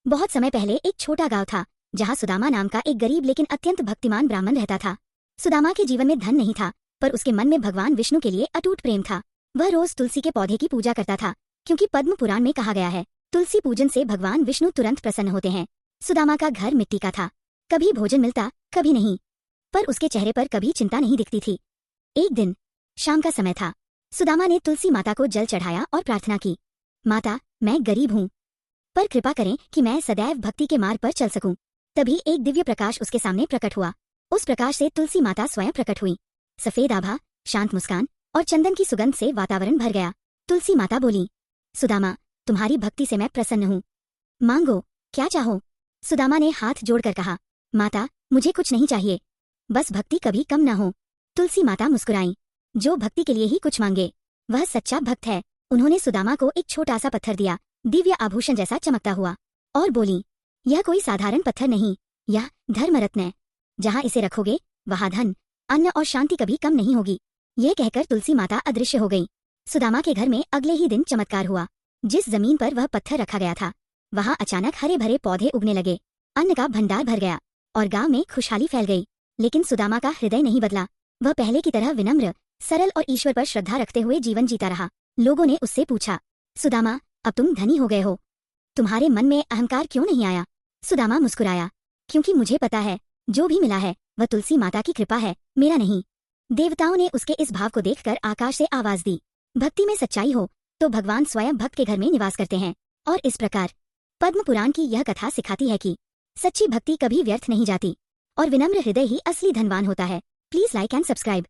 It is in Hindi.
बहुत समय पहले एक छोटा गांव था जहां सुदामा नाम का एक गरीब लेकिन अत्यंत भक्तिमान ब्राह्मण रहता था। सुदामा के जीवन में धन नहीं था, पर उसके मन में भगवान विष्णु के लिए अटूट प्रेम था। वह रोज तुलसी के पौधे की पूजा करता था, क्योंकि पद्म पुराण में कहा गया है, तुलसी पूजन से भगवान विष्णु तुरंत प्रसन्न होते हैं। सुदामा का घर मिट्टी का था, कभी भोजन मिलता कभी नहीं, पर उसके चेहरे पर कभी चिंता नहीं दिखती थी। एक दिन शाम का समय था। सुदामा ने तुलसी माता को जल चढ़ाया और प्रार्थना की, माता, मैं गरीब हूँ, पर कृपा करें कि मैं सदैव भक्ति के मार्ग पर चल सकूं। तभी एक दिव्य प्रकाश उसके सामने प्रकट हुआ। उस प्रकाश से तुलसी माता स्वयं प्रकट हुई। सफेद आभा, शांत मुस्कान और चंदन की सुगंध से वातावरण भर गया। तुलसी माता बोली, सुदामा, तुम्हारी भक्ति से मैं प्रसन्न हूँ, मांगो, क्या चाहो। सुदामा ने हाथ जोड़कर कहा, माता, मुझे कुछ नहीं चाहिए, बस भक्ति कभी कम न हो। तुलसी माता मुस्कुराई, जो भक्ति के लिए ही कुछ मांगे वह सच्चा भक्त है। उन्होंने सुदामा को एक छोटा सा पत्थर दिया, दिव्य आभूषण जैसा चमकता हुआ, और बोली, यह कोई साधारण पत्थर नहीं, यह धर्मरत्न है। जहाँ इसे रखोगे वहाँ धन, अन्न और शांति कभी कम नहीं होगी। यह कहकर तुलसी माता अदृश्य हो गई। सुदामा के घर में अगले ही दिन चमत्कार हुआ। जिस जमीन पर वह पत्थर रखा गया था, वहाँ अचानक हरे भरे पौधे उगने लगे, अन्न का भंडार भर गया और गांव में खुशहाली फैल गई। लेकिन सुदामा का हृदय नहीं बदला। वह पहले की तरह विनम्र, सरल और ईश्वर पर श्रद्धा रखते हुए जीवन जीता रहा। लोगों ने उससे पूछा, सुदामा, अब तुम धनी हो गए हो, तुम्हारे मन में अहंकार क्यों नहीं आया? सुदामा मुस्कुराया, क्योंकि मुझे पता है, जो भी मिला है वह तुलसी माता की कृपा है, मेरा नहीं। देवताओं ने उसके इस भाव को देखकर आकाश से आवाज दी, भक्ति में सच्चाई हो तो भगवान स्वयं भक्त के घर में निवास करते हैं। और इस प्रकार पद्म पुराण की यह कथा सिखाती है कि सच्ची भक्ति कभी व्यर्थ नहीं जाती और विनम्र हृदय ही असली धनवान होता है। Please like and subscribe.